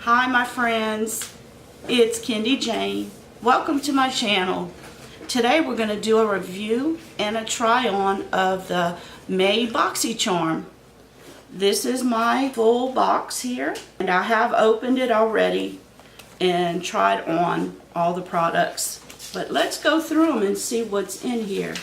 Hi my friends, it's Kendy Jane. Welcome to my channel. Today we're going to do a review and a try on of the May Boxycharm. This is my full box here and I have opened it already and tried on all the products. But let's go through them and see what's in here.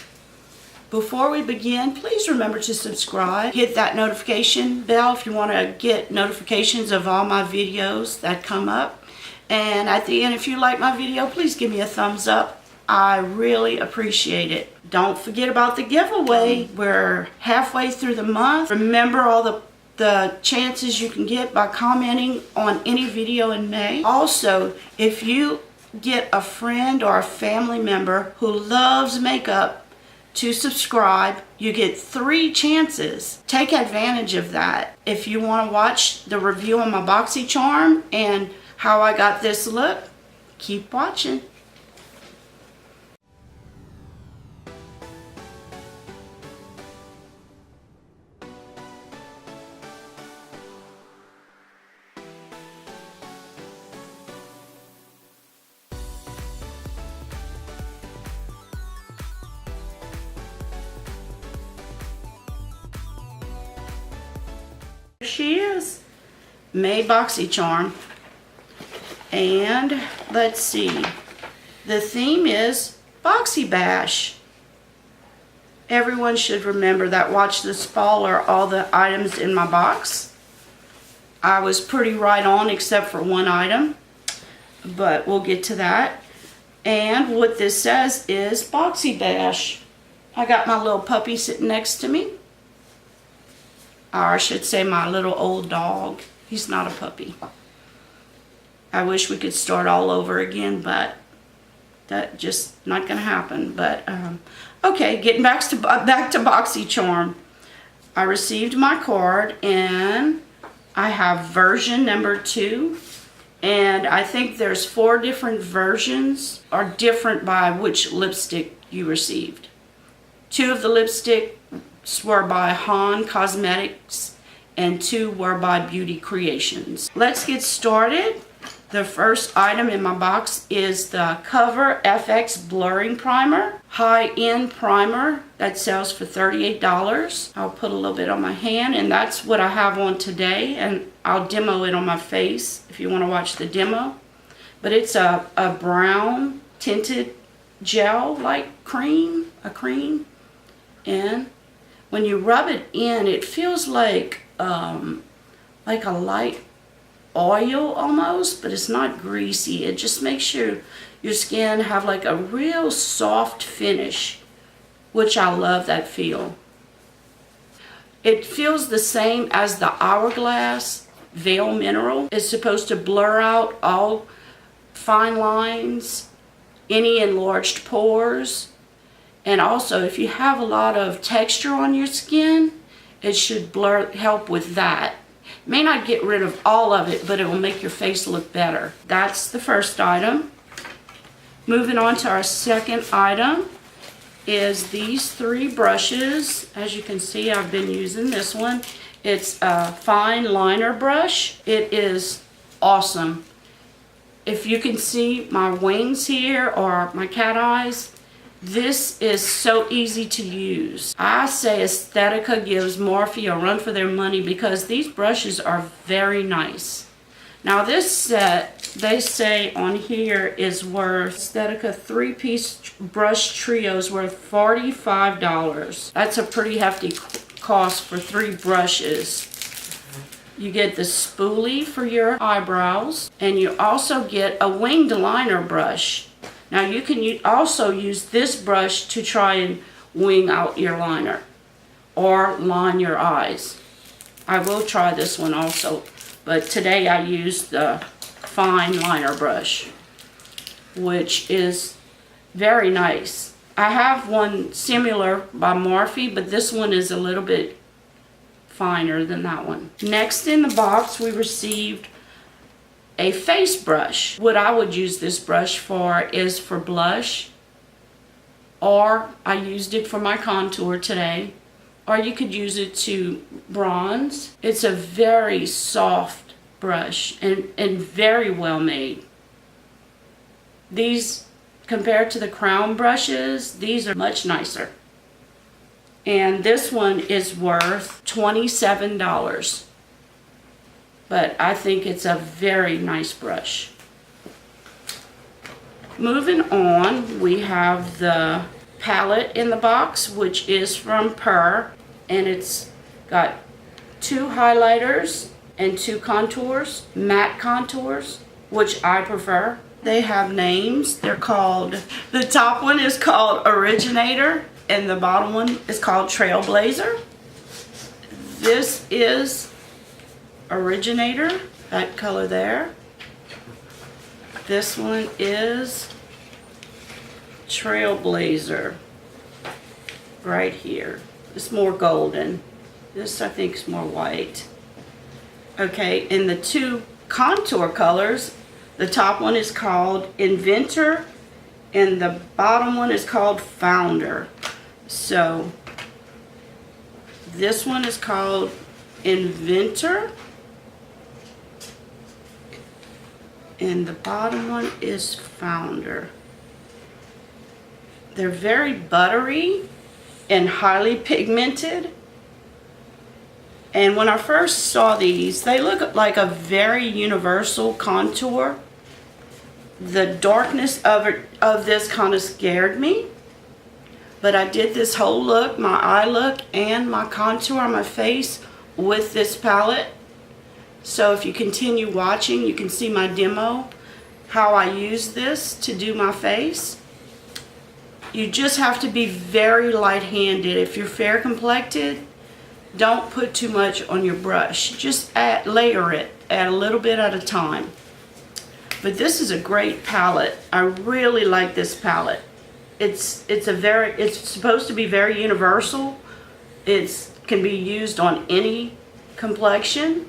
Before we begin, please remember to subscribe. Hit that notification bell if you want to get notifications of all my videos that come up. And at the end, if you like my video, please give me a thumbs up. I really appreciate it. Don't forget about the giveaway. We're halfway through the month. Remember all the chances you can get by commenting on any video in May. Also, if you get a friend or a family member who loves makeup to subscribe, you get 3 chances. Take advantage of that. If you want to watch the review on my Boxycharm and how I got this look, keep watching. Here she is, May Boxycharm, and let's see, the theme is Boxy Bash. Everyone should remember that. Watch the spoiler, all the items in my box. I was pretty right on except for one item, but we'll get to that. And what this says is Boxy Bash. I got my little puppy sitting next to me. Or I should say my little old dog. He's not a puppy. I wish we could start all over again, but that just not gonna happen. But okay, getting back to Boxycharm. I received my card and I have version number 2, and I think there's 4 different versions, are different by which lipstick you received. 2 of the lipstick were by Han Cosmetics and 2 were by Beauty Creations. Let's get started. The first item in my box is the Cover FX Blurring Primer. High-end primer that sells for $38. I'll put a little bit on my hand, and that's what I have on today, and I'll demo it on my face if you want to watch the demo. But it's a brown tinted gel like cream, and when you rub it in, it feels like a light oil almost, but it's not greasy. It just makes your skin have like a real soft finish, which I love that feel. It feels the same as the Hourglass Veil Mineral. It's supposed to blur out all fine lines, any enlarged pores. And also, if you have a lot of texture on your skin, it should help with that. It may not get rid of all of it, but it will make your face look better. That's the first item. Moving on to our second item is these 3 brushes. As you can see, I've been using this one. It's a fine liner brush. It is awesome. If you can see my wings here or my cat eyes, this is so easy to use. I say Aesthetica gives Morphe a run for their money because these brushes are very nice. Now this set, they say on here, is worth, Aesthetica 3-piece brush trios worth $45. That's a pretty hefty cost for 3 brushes. You get the spoolie for your eyebrows, and you also get a winged liner brush. Now you can also use this brush to try and wing out your liner or line your eyes. I will try this one also, but today I used the fine liner brush, which is very nice. I have one similar by Morphe, but this one is a little bit finer than that one. Next in the box, we received a face brush. What I would use this brush for is for blush, or I used it for my contour today, or you could use it to bronze. It's a very soft brush and very well made. These, compared to the crown brushes, these are much nicer. And this one is worth $27. But I think it's a very nice brush. Moving on, we have the palette in the box, which is from Purr, and it's got 2 highlighters and 2 contours, matte contours, which I prefer. They have names. They're called, the top one is called Originator, and the bottom one is called Trailblazer. This is Originator, that color there. This one is Trailblazer, right here. It's more golden. This I think is more white. Okay, and the 2 contour colors, the top one is called Inventor and the bottom one is called Founder. So this one is called Inventor and the bottom one is Founder. They're very buttery and highly pigmented. And when I first saw these, they look like a very universal contour. The darkness of this kind of scared me. But I did this whole look, my eye look and my contour on my face with this palette. So if you continue watching, you can see my demo, how I use this to do my face. You just have to be very light-handed. If you're fair complected, don't put too much on your brush. Just layer it, add a little bit at a time. But this is a great palette. I really like this palette. It's supposed to be very universal. It can be used on any complexion.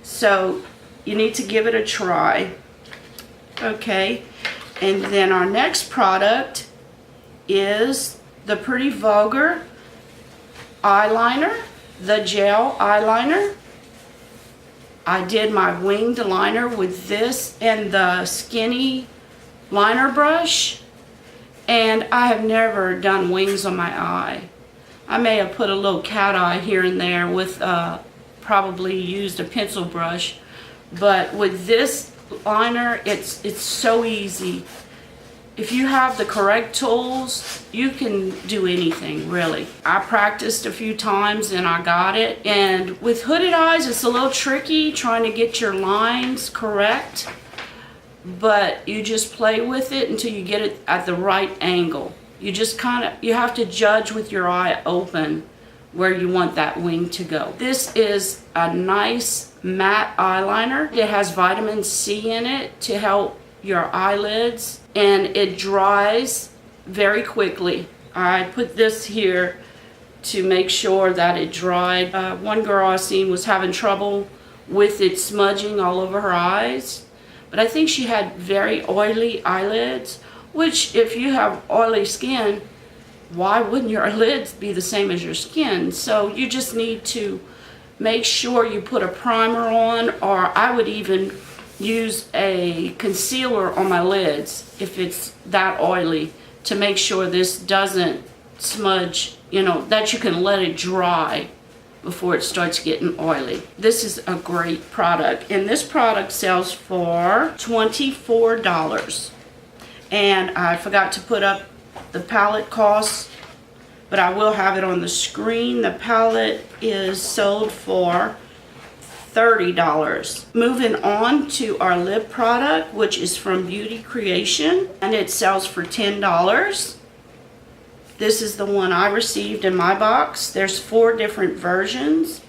So you need to give it a try. Okay, and then our next product is the Pretty Vulgar eyeliner, the gel eyeliner. I did my winged liner with this and the skinny liner brush, and I have never done wings on my eye. I may have put a little cat eye here and there with probably used a pencil brush, but with this liner it's so easy. If you have the correct tools, you can do anything, really. I practiced a few times and I got it. And with hooded eyes, it's a little tricky trying to get your lines correct. But you just play with it until you get it at the right angle. You just you have to judge with your eye open where you want that wing to go. This is a nice matte eyeliner. It has vitamin C in it to help your eyelids, and it dries very quickly. I put this here to make sure that it dried. One girl I seen was having trouble with it smudging all over her eyes, but I think she had very oily eyelids, which if you have oily skin, why wouldn't your lids be the same as your skin? So you just need to make sure you put a primer on, or I would even use a concealer on my lids if it's that oily to make sure this doesn't smudge, you know, that you can let it dry before it starts getting oily. This is a great product, and this product sells for $24. And I forgot to put up the palette costs, but I will have it on the screen. The palette is sold for $30. Moving on to our lip product, which is from Beauty Creation, and it sells for $10. This is the one I received in my box. There's 4 different versions,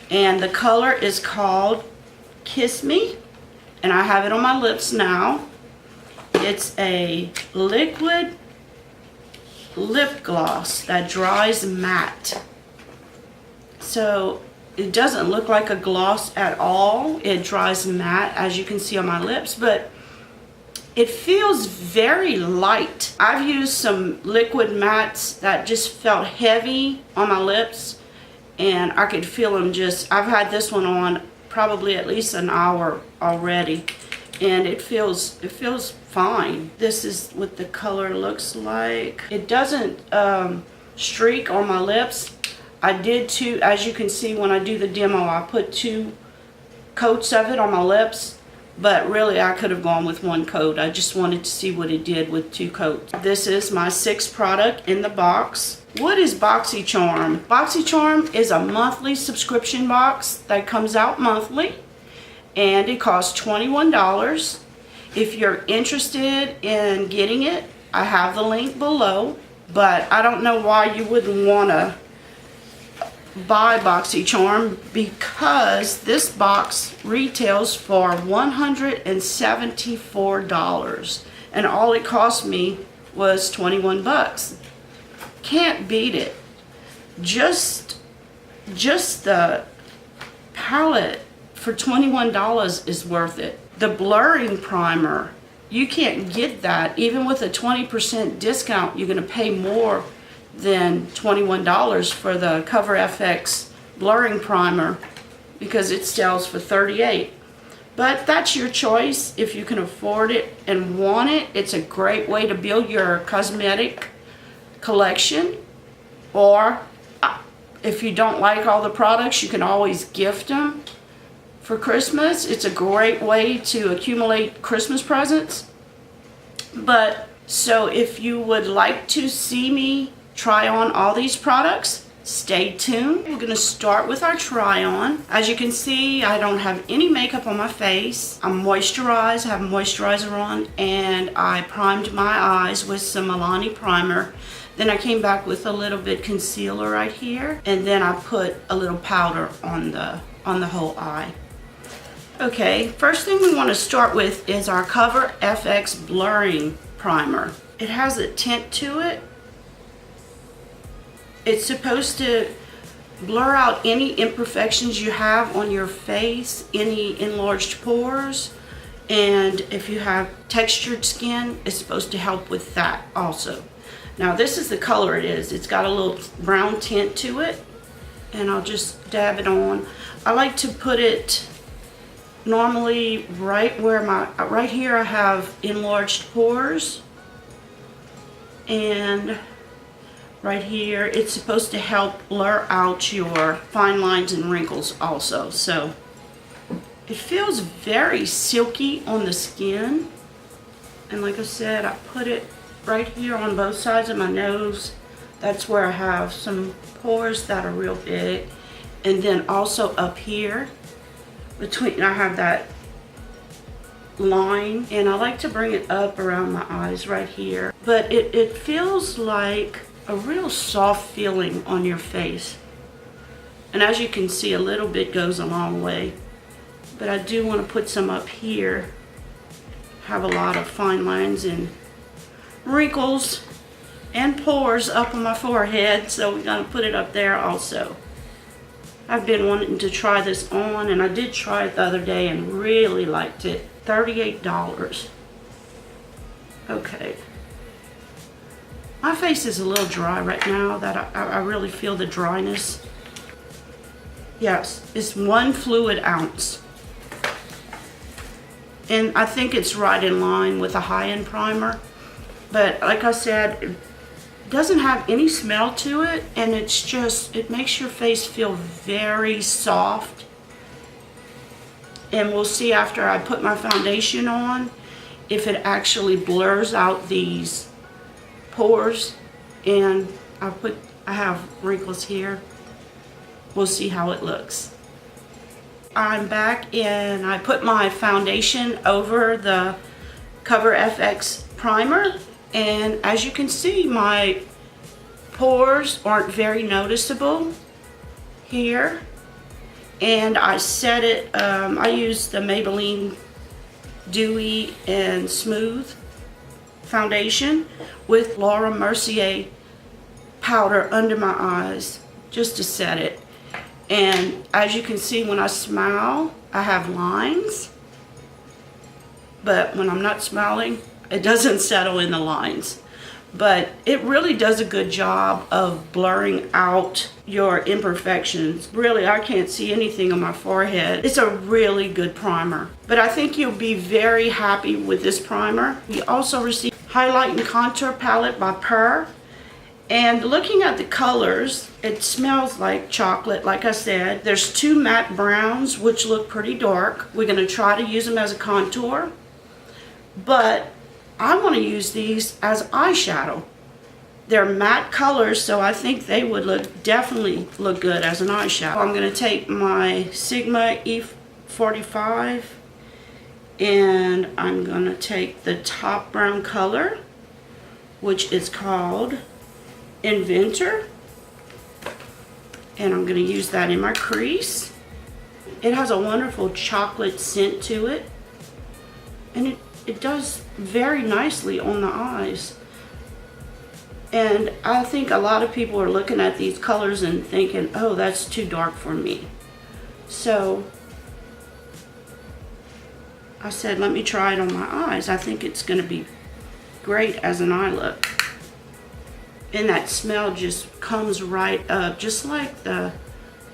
and the color is called Kiss Me, and I have it on my lips now. It's a liquid lip gloss that dries matte. So it doesn't look like a gloss at all. It dries matte, as you can see on my lips, but it feels very light. I've used some liquid mattes that just felt heavy on my lips, and I could feel them just, I've had this one on probably at least an hour already, and it feels fine. This is what the color looks like. It doesn't streak on my lips. I did two, as you can see when I do the demo, I put 2 coats of it on my lips, but really I could have gone with 1 coat. I just wanted to see what it did with 2 coats. This is my 6th product in the box. What is Boxycharm? Boxycharm is a monthly subscription box that comes out monthly, and it costs $21. If you're interested in getting it, I have the link below, but I don't know why you wouldn't want to buy Boxycharm, because this box retails for $174, and all it cost me was 21 bucks. Can't beat it. Just the palette for $21 is worth it. The blurring primer, you can't get that. Even with a 20% discount, you're going to pay more than $21 for the Cover FX blurring primer, because it sells for $38. But that's your choice. If you can afford it and want it, it's a great way to build your cosmetic collection. Or if you don't like all the products, you can always gift them for Christmas. It's a great way to accumulate Christmas presents. But so if you would like to see me try on all these products, stay tuned. We're going to start with our try on. As you can see, I don't have any makeup on my face. I'm moisturized, I have moisturizer on, and I primed my eyes with some Milani primer. Then I came back with a little bit concealer right here, and then I put a little powder on the whole eye. Okay, first thing we want to start with is our Cover FX blurring primer. It has a tint to it. It's supposed to blur out any imperfections you have on your face, any enlarged pores, and if you have textured skin, it's supposed to help with that also. Now this is the color it is. It's got a little brown tint to it, and I'll just dab it on. I like to put it normally right where right here I have enlarged pores, and right here it's supposed to help blur out your fine lines and wrinkles also. So it feels very silky on the skin, and like I said, I put it right here on both sides of my nose. That's where I have some pores that are real big, and then also up here between, I have that line, and I like to bring it up around my eyes right here. But it feels like a real soft feeling on your face, and as you can see, a little bit goes a long way. But I do want to put some up here. Have a lot of fine lines and wrinkles and pores up on my forehead, so we're going to put it up there also. I've been wanting to try this on, and I did try it the other day and really liked it. $38. Okay. My face is a little dry right now. That I really feel the dryness. Yes, it's 1 fluid ounce. And I think it's right in line with a high-end primer. But like I said, it doesn't have any smell to it, and it's just, it makes your face feel very soft. And we'll see after I put my foundation on if it actually blurs out these pores. And I have wrinkles here. We'll see how it looks. I'm back, and I put my foundation over the Cover FX primer, and as you can see, my pores aren't very noticeable here. And I set it, I use the Maybelline Dewy and Smooth foundation with Laura Mercier powder under my eyes just to set it. And as you can see, when I smile, I have lines, but when I'm not smiling, it doesn't settle in the lines. but it really does a good job of blurring out your imperfections. Really, I can't see anything on my forehead. It's a really good primer, but I think you'll be very happy with this primer. We also received Highlight and Contour Palette by Purr. And looking at the colors, it smells like chocolate, like I said. There's 2 matte browns, which look pretty dark. We're going to try to use them as a contour, but I want to use these as eyeshadow. They're matte colors, so I think they would definitely look good as an eyeshadow. I'm going to take my Sigma E45 and I'm going to take the top brown color, which is called Inventor, and I'm going to use that in my crease. It has a wonderful chocolate scent to it, and it does very nicely on the eyes. And I think a lot of people are looking at these colors and thinking, oh, that's too dark for me. So I said, let me try it on my eyes. I think it's going to be great as an eye look. And that smell just comes right up, just like the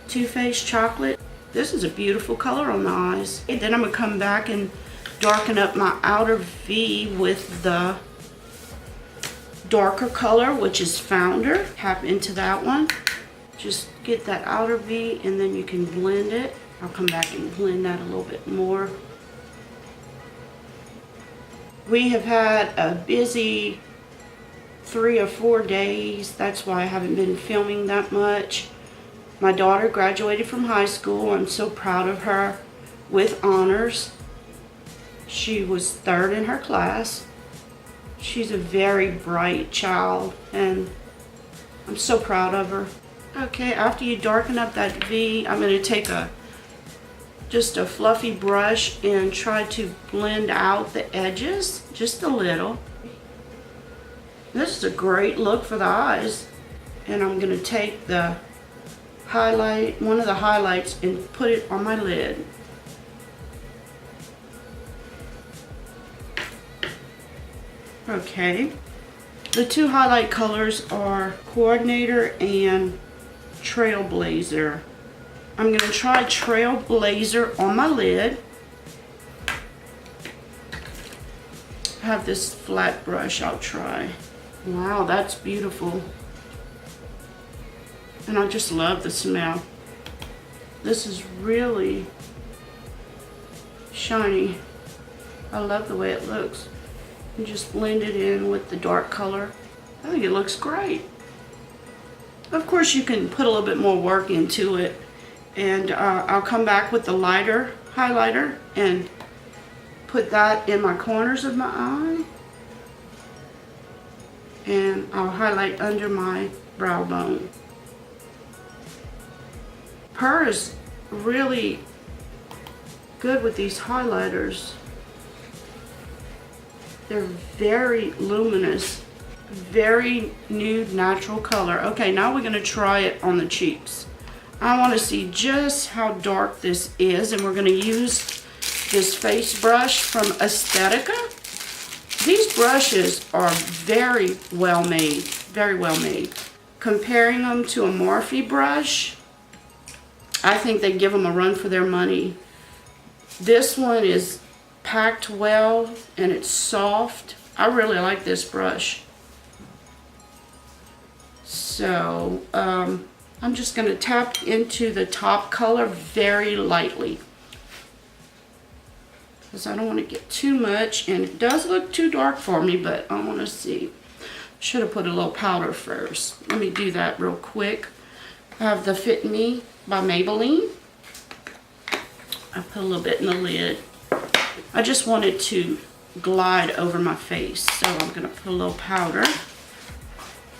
Too Faced chocolate. This is a beautiful color on the eyes. And then I'm going to come back and darken up my outer V with the darker color, which is Founder. Tap into that one. Just get that outer V and then you can blend it. I'll come back and blend that a little bit more. We have had a busy 3 or 4 days. That's why I haven't been filming that much. My daughter graduated from high school. I'm so proud of her, with honors. She was 3rd in her class. She's a very bright child and I'm so proud of her. Okay, after you darken up that V, I'm going to take just a fluffy brush and try to blend out the edges just a little. This is a great look for the eyes. And I'm going to take the highlight, one of the highlights, and put it on my lid. Okay, the 2 highlight colors are Coordinator and Trailblazer. I'm going to try Trailblazer on my lid. I have this flat brush I'll try. Wow, that's beautiful. And I just love the smell. This is really shiny. I love the way it looks. And just blend it in with the dark color. I think it looks great. Of course, you can put a little bit more work into it, and I'll come back with the lighter highlighter and put that in my corners of my eye, and I'll highlight under my brow bone. Purr is really good with these highlighters. They're very luminous, very nude, natural color. Okay, now we're going to try it on the cheeks. I want to see just how dark this is, and we're going to use this face brush from Aesthetica. These brushes are very well made, very well made. Comparing them to a Morphe brush, I think they give them a run for their money. This one is packed well and it's soft. I really like this brush. So I'm just going to tap into the top color very lightly, because I don't want to get too much, and it does look too dark for me, but I want to see. Should have put a little powder first. Let me do that real quick. I have the Fit Me by Maybelline. I put a little bit in the lid. I just wanted to glide over my face, so I'm going to put a little powder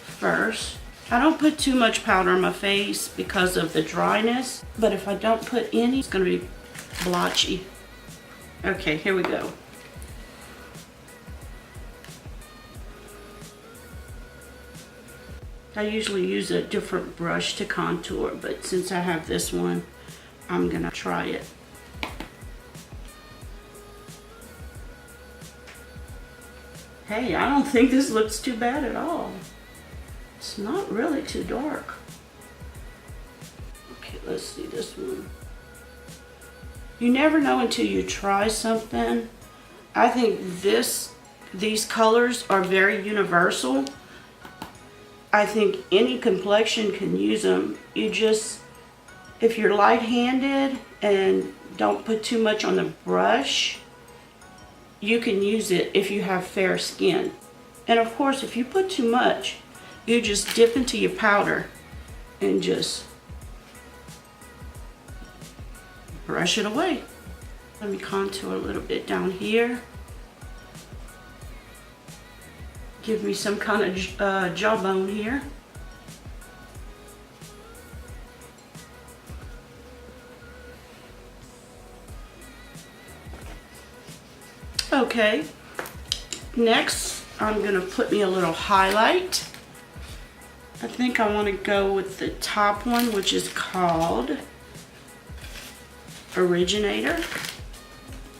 first. I don't put too much powder on my face because of the dryness, but if I don't put any, it's going to be blotchy. Okay, here we go. I usually use a different brush to contour, but since I have this one, I'm going to try it. Hey, I don't think this looks too bad at all. It's not really too dark. Okay, let's see this one. You never know until you try something. I think these colors are very universal. I think any complexion can use them. You just, if you're light-handed and don't put too much on the brush, you can use it if you have fair skin. And of course, if you put too much, you just dip into your powder and just brush it away. Let me contour a little bit down here. Give me some kind of jawbone here. Okay, next I'm gonna put me a little highlight. I think I want to go with the top one, which is called Originator.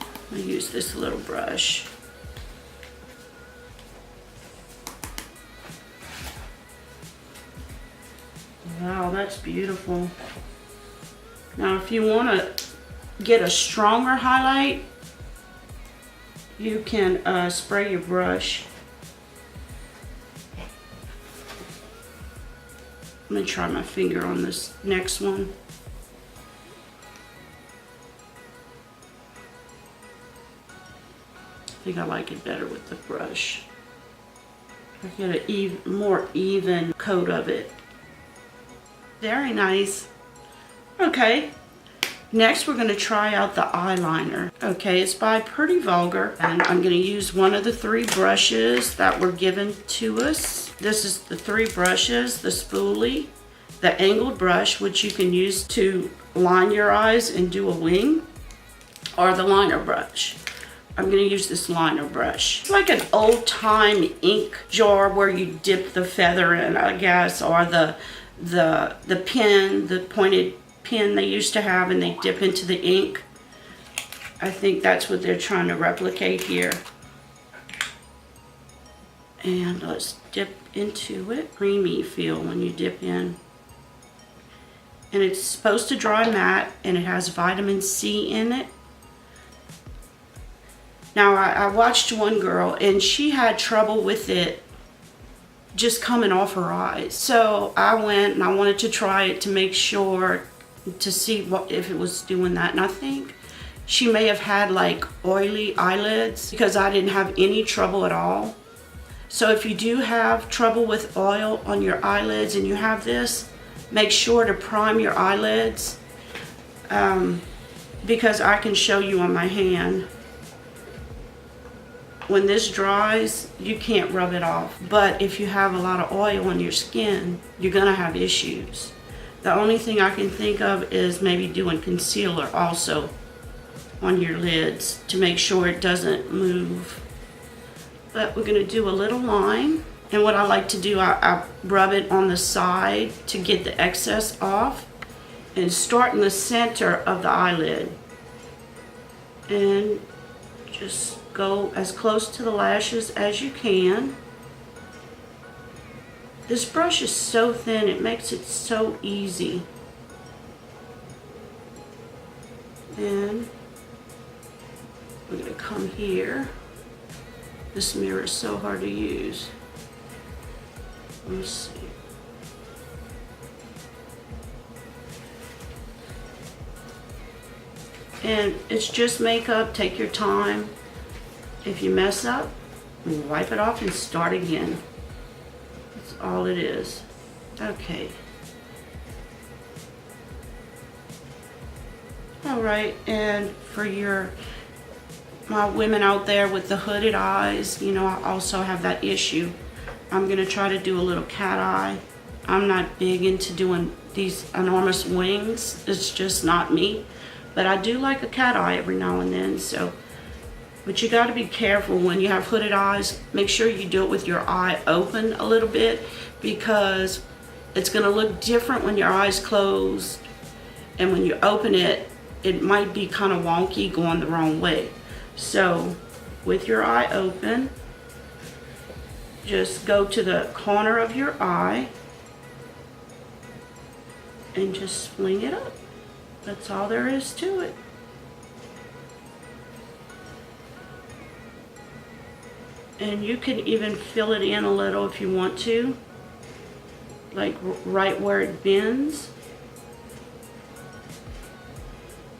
I'm gonna use this little brush. Wow, that's beautiful. Now, if you want to get a stronger highlight, you can spray your brush. I'm gonna try my finger on this next one. I think I like it better with the brush. I get a more even coat of it. Very nice. Okay, next we're going to try out the eyeliner. Okay, it's by Pretty Vulgar, and I'm going to use one of the 3 brushes that were given to us. This is the 3 brushes, the spoolie, the angled brush, which you can use to line your eyes and do a wing, or the liner brush. I'm going to use this liner brush. It's like an old-time ink jar where you dip the feather in, I guess, or the pen, the pointed pen they used to have, and they dip into the ink. I think that's what they're trying to replicate here. And let's dip into it. Creamy feel when you dip in. And it's supposed to dry matte, and it has vitamin C in it. Now, I watched one girl, and she had trouble with it just coming off her eyes. So I went and I wanted to try it to make sure, to see if it was doing that. And I think she may have had like oily eyelids, because I didn't have any trouble at all. So if you do have trouble with oil on your eyelids and you have this, make sure to prime your eyelids, because I can show you on my hand. When this dries, you can't rub it off. But if you have a lot of oil on your skin, you're gonna have issues. The only thing I can think of is maybe doing concealer also on your lids to make sure it doesn't move. But we're gonna do a little line. And what I like to do, I rub it on the side to get the excess off, and start in the center of the eyelid. And just go as close to the lashes as you can. This brush is so thin, it makes it so easy. And we're going to come here. This mirror is so hard to use. Let me see. And it's just makeup. Take your time. If you mess up, wipe it off and start again. That's all it is. Okay. Alright, and for my women out there with the hooded eyes, you know, I also have that issue. I'm going to try to do a little cat eye. I'm not big into doing these enormous wings. It's just not me. But I do like a cat eye every now and then, so. But you got to be careful when you have hooded eyes. Make sure you do it with your eye open a little bit, because it's going to look different when your eyes closed, and when you open it, it might be kind of wonky, going the wrong way. So with your eye open, just go to the corner of your eye and just fling it up. That's all there is to it. And you can even fill it in a little if you want to, like right where it bends.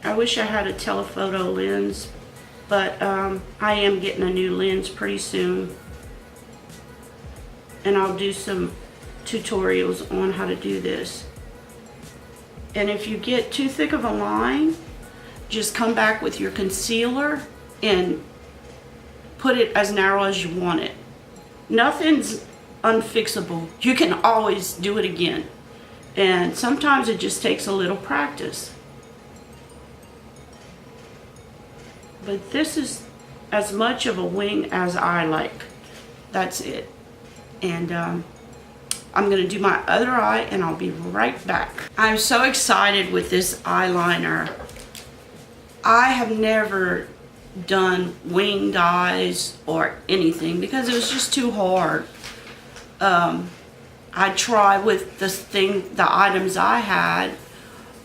I wish I had a telephoto lens, but I am getting a new lens pretty soon. And I'll do some tutorials on how to do this. And if you get too thick of a line, just come back with your concealer and put it as narrow as you want it. Nothing's unfixable. You can always do it again. And sometimes it just takes a little practice. But this is as much of a wing as I like. That's it. And I'm going to do my other eye and I'll be right back. I'm so excited with this eyeliner. I have never done winged eyes or anything because it was just too hard. I tried with the items I had,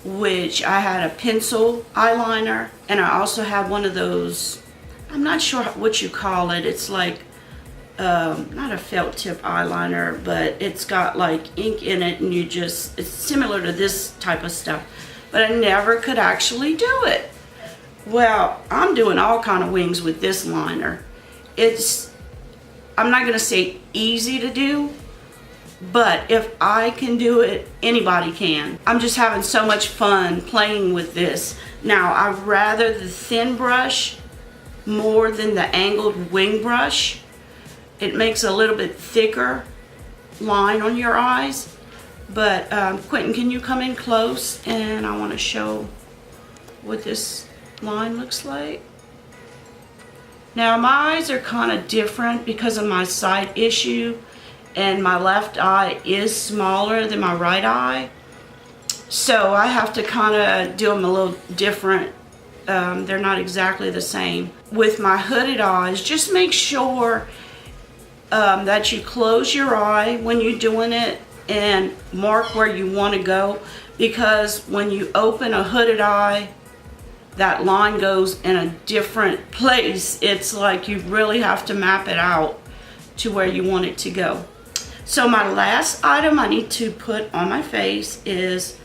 which I had a pencil eyeliner, and I also had one of those, I'm not sure what you call it. It's like not a felt tip eyeliner, but it's got like ink in it, and it's similar to this type of stuff, but I never could actually do it. Well, I'm doing all kind of wings with this liner. I'm not going to say easy to do, but if I can do it, anybody can. I'm just having so much fun playing with this. Now, I'd rather the thin brush more than the angled wing brush. It makes a little bit thicker line on your eyes. But Quentin, can you come in close? And I want to show what this line looks like. Now my eyes are kind of different because of my sight issue, and my left eye is smaller than my right eye, so I have to kind of do them a little different. They're not exactly the same. With my hooded eyes, just make sure that you close your eye when you're doing it and mark where you want to go, because when you open a hooded eye, that line goes in a different place. It's like you really have to map it out to where you want it to go. So my last item I need to put on my face is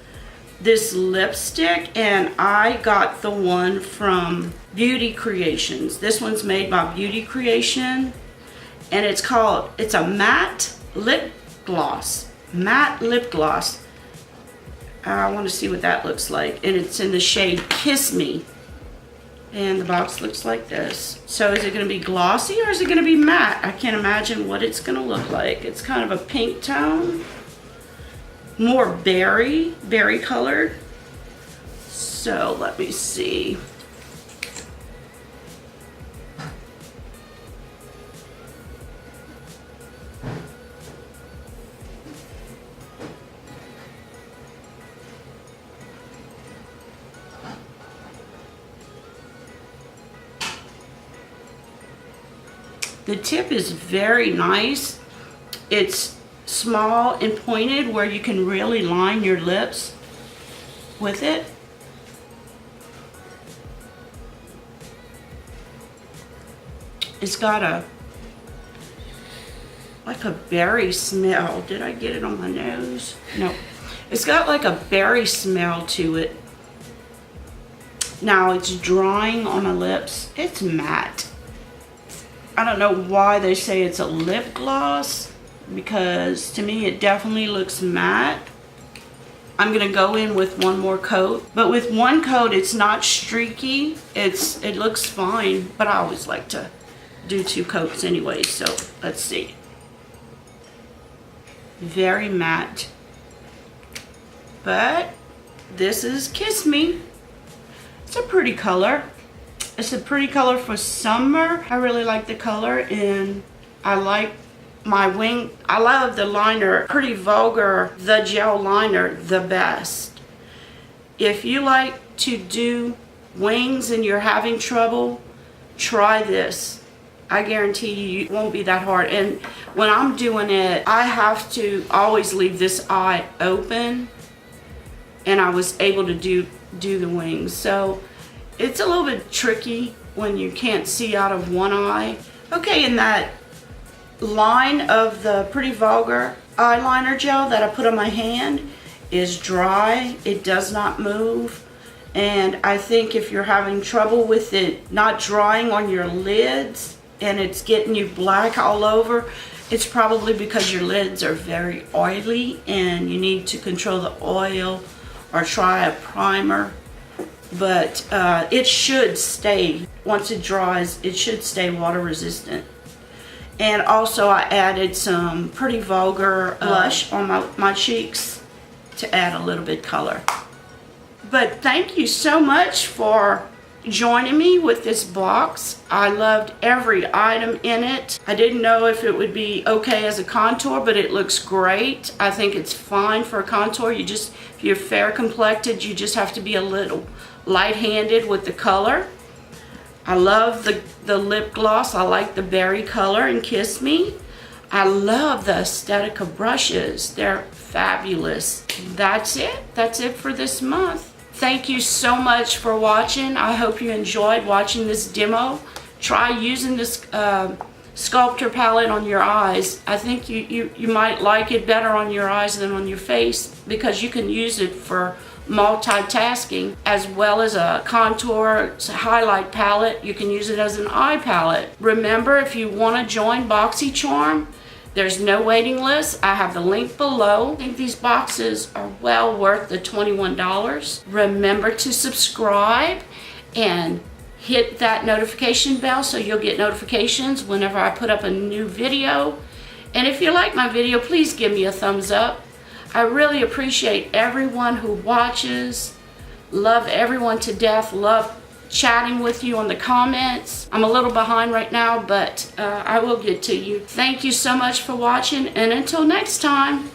this lipstick, and I got the one from Beauty Creations. This one's made by Beauty Creation, and it's a matte lip gloss. Matte lip gloss. I want to see what that looks like, and it's in the shade Kiss Me, and the box looks like this. So is it going to be glossy or is it going to be matte? I can't imagine what it's going to look like. It's kind of a pink tone, more berry colored. So let me see. The tip is very nice. It's small and pointed where you can really line your lips with it. It's got like a berry smell. Did I get it on my nose? No. It's got like a berry smell to it. Now it's drying on my lips. It's matte. I don't know why they say it's a lip gloss, because to me it definitely looks matte. I'm gonna go in with one more coat, but with one coat it's not streaky. It looks fine, but I always like to do 2 coats anyway. So let's see. Very matte, but this is Kiss Me. It's a pretty color. It's a pretty color for summer. I really like the color, and I like my wing. I love the liner, Pretty Vulgar, the gel liner, the best. If you like to do wings and you're having trouble, try this. I guarantee you it won't be that hard. And when I'm doing it, I have to always leave this eye open, and I was able to do the wings. So it's a little bit tricky when you can't see out of one eye. Okay, and that line of the Pretty Vulgar eyeliner gel that I put on my hand is dry. It does not move. And I think if you're having trouble with it not drying on your lids and it's getting you black all over, it's probably because your lids are very oily and you need to control the oil or try a primer. But it should stay, once it dries, it should stay water resistant. And also I added some Pretty Vulgar blush on my cheeks to add a little bit color. But thank you so much for joining me with this box. I loved every item in it. I didn't know if it would be okay as a contour, but it looks great. I think it's fine for a contour. If you're fair complected, you just have to be a little light-handed with the color. I love the lip gloss. I like the berry color in Kiss Me. I love the Aesthetica brushes. They're fabulous. That's it. That's it for this month. Thank you so much for watching. I hope you enjoyed watching this demo. Try using this Sculptor palette on your eyes. I think you might like it better on your eyes than on your face, because you can use it for multitasking as well as a contour highlight palette. You can use it as an eye palette. Remember, if you want to join Boxycharm, there's no waiting list. I have the link below. I think these boxes are well worth the $21. Remember to subscribe and hit that notification bell so you'll get notifications whenever I put up a new video. And if you like my video, please give me a thumbs up. I really appreciate everyone who watches. Love everyone to death. Love chatting with you on the comments. I'm a little behind right now, but I will get to you. Thank you so much for watching, and until next time.